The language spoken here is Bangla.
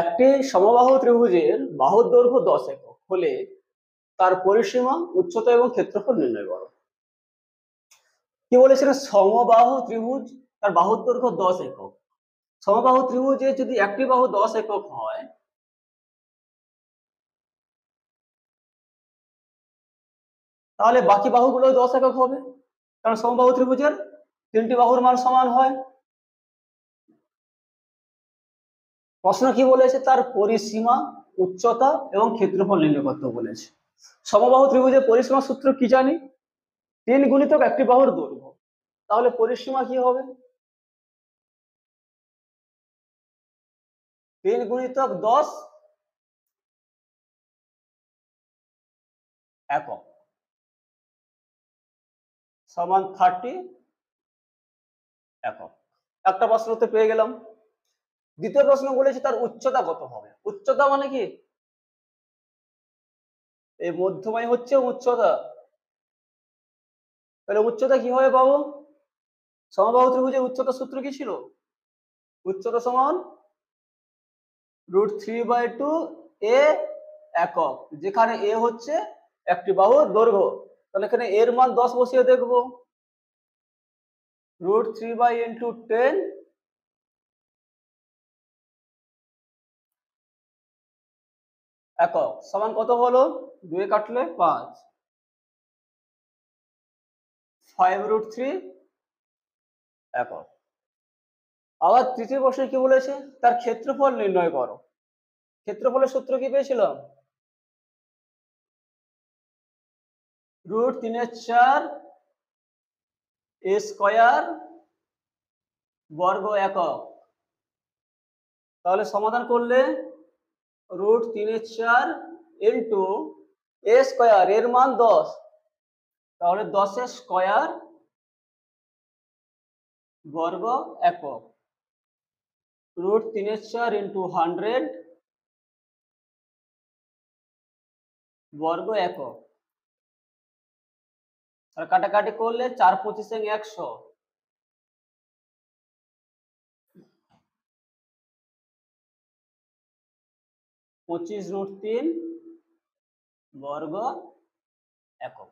একটি সমবাহু ত্রিভুজের বাহুর দৈর্ঘ্য 10 একক হলে তার পরিসীমা, উচ্চতা এবং ক্ষেত্রফল নির্ণয় করো। কি বলেছিল? সমবাহু ত্রিভুজ, তার বাহুর দৈর্ঘ্য 10 একক। সমবাহু ত্রিভুজে যদি একটি বাহু 10 একক হয়, তাহলে বাকি বাহুগুলো 10 একক হবে, কারণ সমবাহু ত্রিভুজের তিনটি বাহুর মান সমান হয়। প্রশ্ন কি বলেছে? তার পরিসীমা, উচ্চতা এবং ক্ষেত্রফল নির্ণয় করতে বলেছে। সমবাহু ত্রিভুজের পরিসীমা সূত্র কি জানি? 3 গুণিতক একটি বাহুর দৈর্ঘ্য। তাহলে পরিসীমা কি হবে? 3 গুণিতক 10 একক সমান 30 একক। একটা প্রশ্ন তো পেয়ে গেলাম। দ্বিতীয় প্রশ্ন বলেছে তার উচ্চতা কত হবে। উচ্চতা মানে কি? এই মধ্যমাই হচ্ছে উচ্চতা। তাহলে উচ্চতা কিভাবে পাবো? সমবাহু ত্রিভুজের উচ্চতা সূত্র কি ছিল? উচ্চতা সমান √3/2 a একক, যেখানে a হচ্ছে একটি বাহুর দৈর্ঘ্য। তাহলে এখানে এর মান 10 বসিয়ে দেখবো। √3/10 একক সমান কত হলো? 2 কাটলে 5, 5√3 একক। আবার তৃতীয় প্রশ্নে কি বলেছে? তার ক্ষেত্রফল নির্ণয় করো। ক্ষেত্রফলের সূত্র কি পেয়েছিলাম? √3/4 a স্কয়ার বর্গ একক। তাহলে সমাধান করলে √3/4 ইন্টু a স্কয়ার, এর মান 10, তাহলে 10 এর স্কয়ার বর্গ একক। √3/4 ইন্টু 100 বর্গ একক। আর কাটাকাটি করলে 4 25 100, 25√3 বর্গ একক।